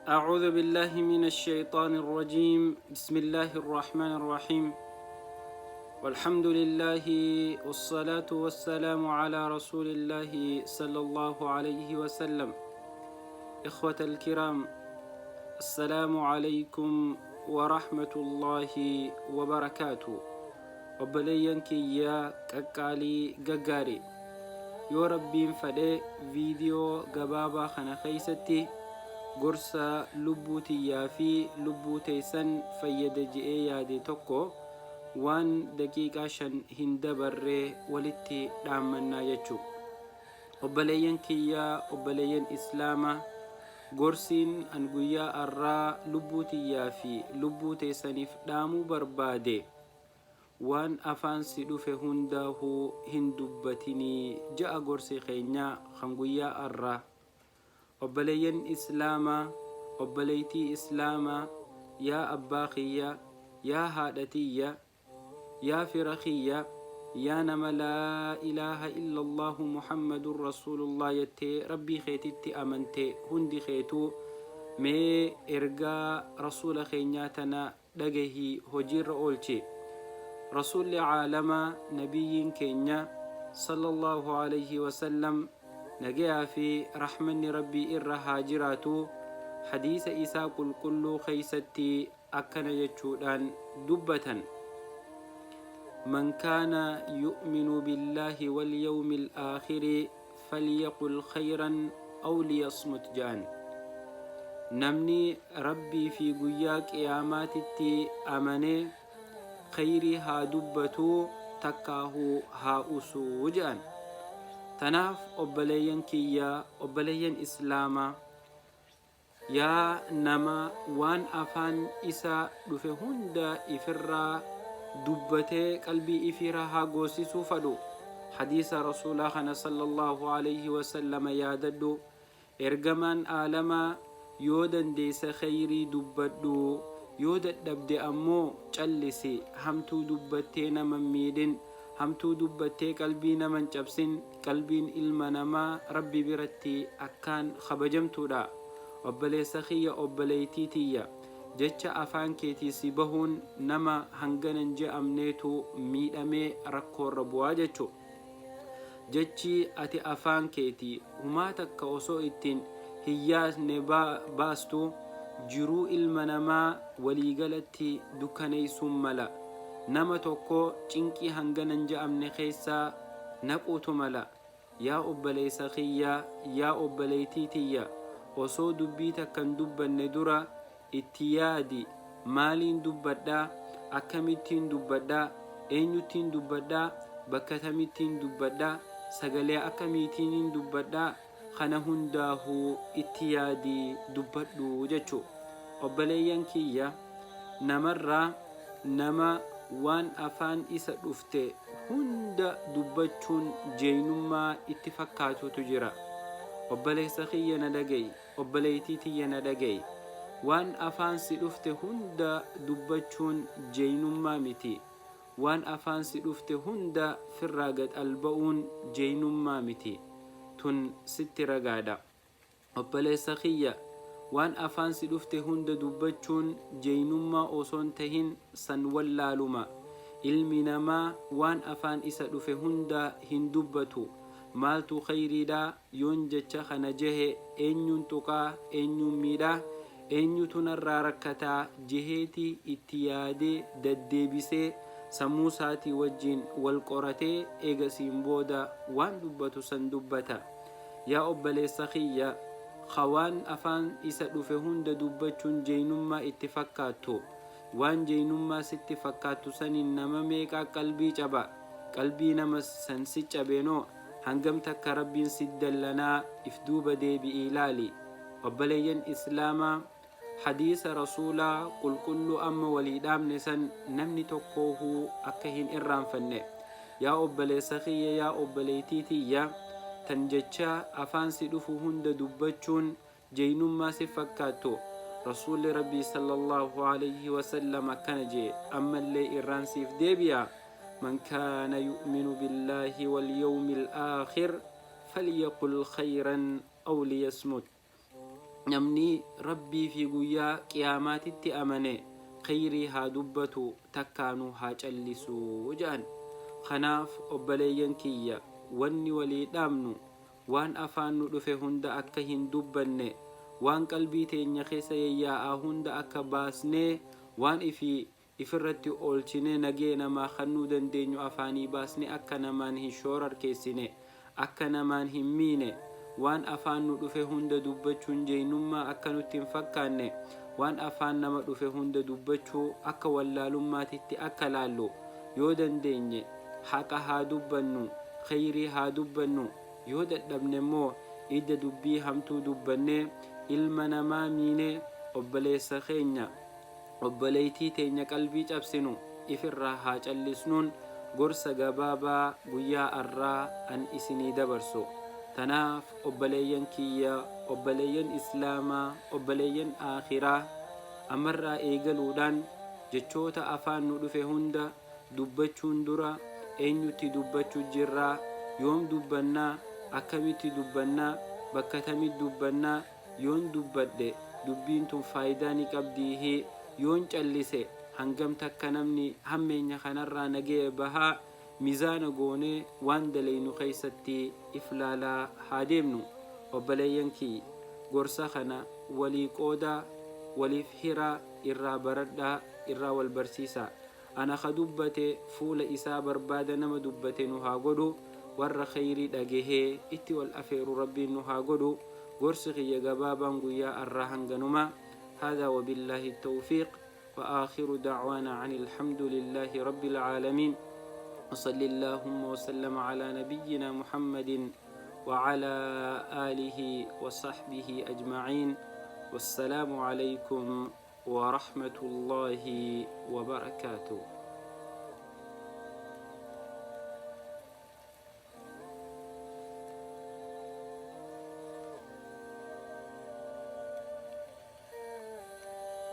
أعوذ بالله من الشيطان الرجيم. بسم الله الرحمن الرحيم. والحمد لله والصلاة والسلام على رسول الله صلى الله عليه وسلم. إخوة الكرام، السلام عليكم ورحمة الله وبركاته. وبلينك يا كالي غغاري يا ربي فدي فيديو غبابا خنا خيستي gorsa lubbuutiyyaa fi lubbuu teessan fayyada je'ee yaade tokko waan daqiiqaa 5 hin dabarree walitti dhaammannaa jechuu. Obboleeyyan kiyyaa, obboleeyyan islaamaa, gorsiin an guyyaa arraa lubbuutiyyaa fi lubbuu teessaniif dhaamuu barbaade waan afaan si dhufe hundaahuu hin dubbatinii ja'a gorsi keenyaa kan guyyaa arraa. Obboleeyyan islaamaa, obboleeytii islaamaa, yaa abbaa kiyya, yaa haadha tiyya, yaa fira kiyya, yaa nama laa ilaaha illallahu muhammadun rasuulullah jettee rabbii keetitti amante hundi keetuu mee ergaa rasuula keenyaa tana dhagahii hojiirra oolche. Rasuulli caalamaa nabiyyiin keenya sallallahu alayhi wasallam نجيا في رحمن ربي إرها جراتو حديث إساء كل خيستي أكن يجودان دبة من كان يؤمن بالله واليوم الآخر فليقل خيرا أو ليصمت جان. نمني ربي في قياك إياماتي أمني خيري ها دبتو تكاهو ها أسو جان. تناف أبليين كيا أبليين إسلاما يا نما وان أفان إسا دفهون دا إفرا دبته قلبي إفرا هاغوسي سوفدو. حديث رسول الله صلى الله عليه وسلم ياددو إرغمان آلما يودن ديس خيري دبدو يودد دبدي أمو چلسي همتو دبتين مميدن همتو دبتي قلبينا من جبسين قلبين إلمنما ربي برتي أكان خبجمتو دا. أبلي سخية أبلي تيتية جتش أفان كيتي سيبهون نما هنغنن جي أمنيتو ميدامي ركو ربواجتو جتشي أتي أفان كيتي وما تكوسو إتين هياس نبا باستو جرو إلمنما وليغلتي دكاني سملا nama tokko cinqii hanganan ja'amne keessaa naquutu mala. Yaa obboleessa kiyya, yaa obboleettii tiyya, osoo dubbii takkan dubbanne dura itti yaadi. Maaliin dubbadhaa? Akkamittiin dubbadhaa? Eenyuttiin dubbadhaa? Bakka tamittiin dubbadhaa? Sagalee akkamiitiin dubbadhaa? Kana hundaahuu itti yaadi dubbadhu jechuu. Obboleeyyan kiyya, namarraa nama waan afaan isa dhufte hunda dubbachuun jeenummaa itti fakkaatutu jira. Obboleessa kiyya na dhaga'i, obboleettii tiyya na dhaga'i. Waan afaan si dhufte hunda dubbachuun jeenummaa miti. Waan afaan si dhufte hunda firraa gad alba'uun jeenummaa miti. Tun sitti ragaadha. Obboleessa kiyya, waan afaan si dhufte hunda dubbachuun jeenummaa osoon tahin san wallaaluma. Ilmi namaa waan afaan isa dhufe hunda hin dubbatu. Maaltu khayriidha yoon jecha kana jehe eenyuun tuqaa, eenyuun miidhaa, eenyutu narraa rakkataa jeheeti itti yaadee daddeebisee sammuu isaatii wajjin wal qoratee eegasiin booda waan dubbatu san dubbata. Yaa obboleessa kiyya, khawaan afaan isa dhufe hunda dubbachuun jeenummaa itti fakkaattu. Waan jeenummaa sitti fakkaattu saniin nama meeqaa qalbii caba? Qalbii nama san si cabeenoo hangam takka rabbiin si dallanaa if duuba deebi'ii ilaali. Obboleeyyan islaamaa, hadiisa rasuulaa qulqulluu amma walii dhaamne san namni tokkoohuu akka hin irraanfanne. Yaa obboleessa kiyya, yaa obboleettii tiyya, tan jecha afaan si dhufu hunda dubbachuun jeenummaa si fakkaattu. رسول ربي صلى الله عليه وسلم كان جي أما اللي إيران سيف ديبيا من كان يؤمن بالله واليوم الآخر فليقل خيرا أو ليصمت. namni rabbii fi guyyaa qiyaamaatitti amane khayrii haa dubbatu takkaanuu haa callisu jedhan. kanaaf obboleeyyan kiyya wanni walii dhaamnu waan afaan nu dhufe hunda akka hin dubbanne, waan qalbii teenya keessa yayyaa'aa hunda akka baasnee waan ifirratti oolchine nagee namaa kannuu dandeenyu afaanii baasne akka namaan hin shoorarkeessine, akka namaan hin miine, waan afaan nu dhufe hunda dubbachuun jeenummaa akka nutti hin fakkaanne, waan afaan nama dhufe hunda dubbachuu akka wallaalummaatitti akka laallu yoo dandeenye haqa haa dubbannu, khayrii haa dubbannu. yoo dadhabne immoo idda dubbii hamtuu dubbannee ilma namaa miinee obboleessa keenya obboleeytii teenya qalbii cabsinu ifirraa haa callisnuun gorsa gabaabaa guyyaa arraa an isinii dabarsu. tanaaf obboleeyyan kiyya, obboleeyyan islaamaa, obboleeyyan aakhiraa amarraa eegaluudhaan jechoota afaan nu dhufe hunda dubbachuun dura eenyutti dubbachuu jirraa, yoom dubbannaa, akkamitti dubbannaa, bakka tamitti dubbannaa, yoon dubbadhe dubbiin tun faayidaa ni qabdii, yoon callise hangam takka namni hammeenya kanarraa nagee bahaa mizaana goonee waan dalaynu keessatti iflaalaa haa deemnu. obboleeyyan kiyya gorsa kana walii qoodaa, waliif hiraa, irraa baradhaa, irraa wal barsiisaa. ana ka dubbate fuula isaa barbaada nama dubbate nu haa godhu, warra khayrii dhagehee itti wal afeeru rabbiin nu haa godhu. gorsi kiyya gabaabaan guyyaa arraa hanganuma. هذا وبالله التوفيق وآخر دعوانا عن الحمد لله رب العالمين وصلى اللهم وسلم على نبينا محمد وعلى آله وصحبه أجمعين والسلام عليكم ورحمة الله وبركاته.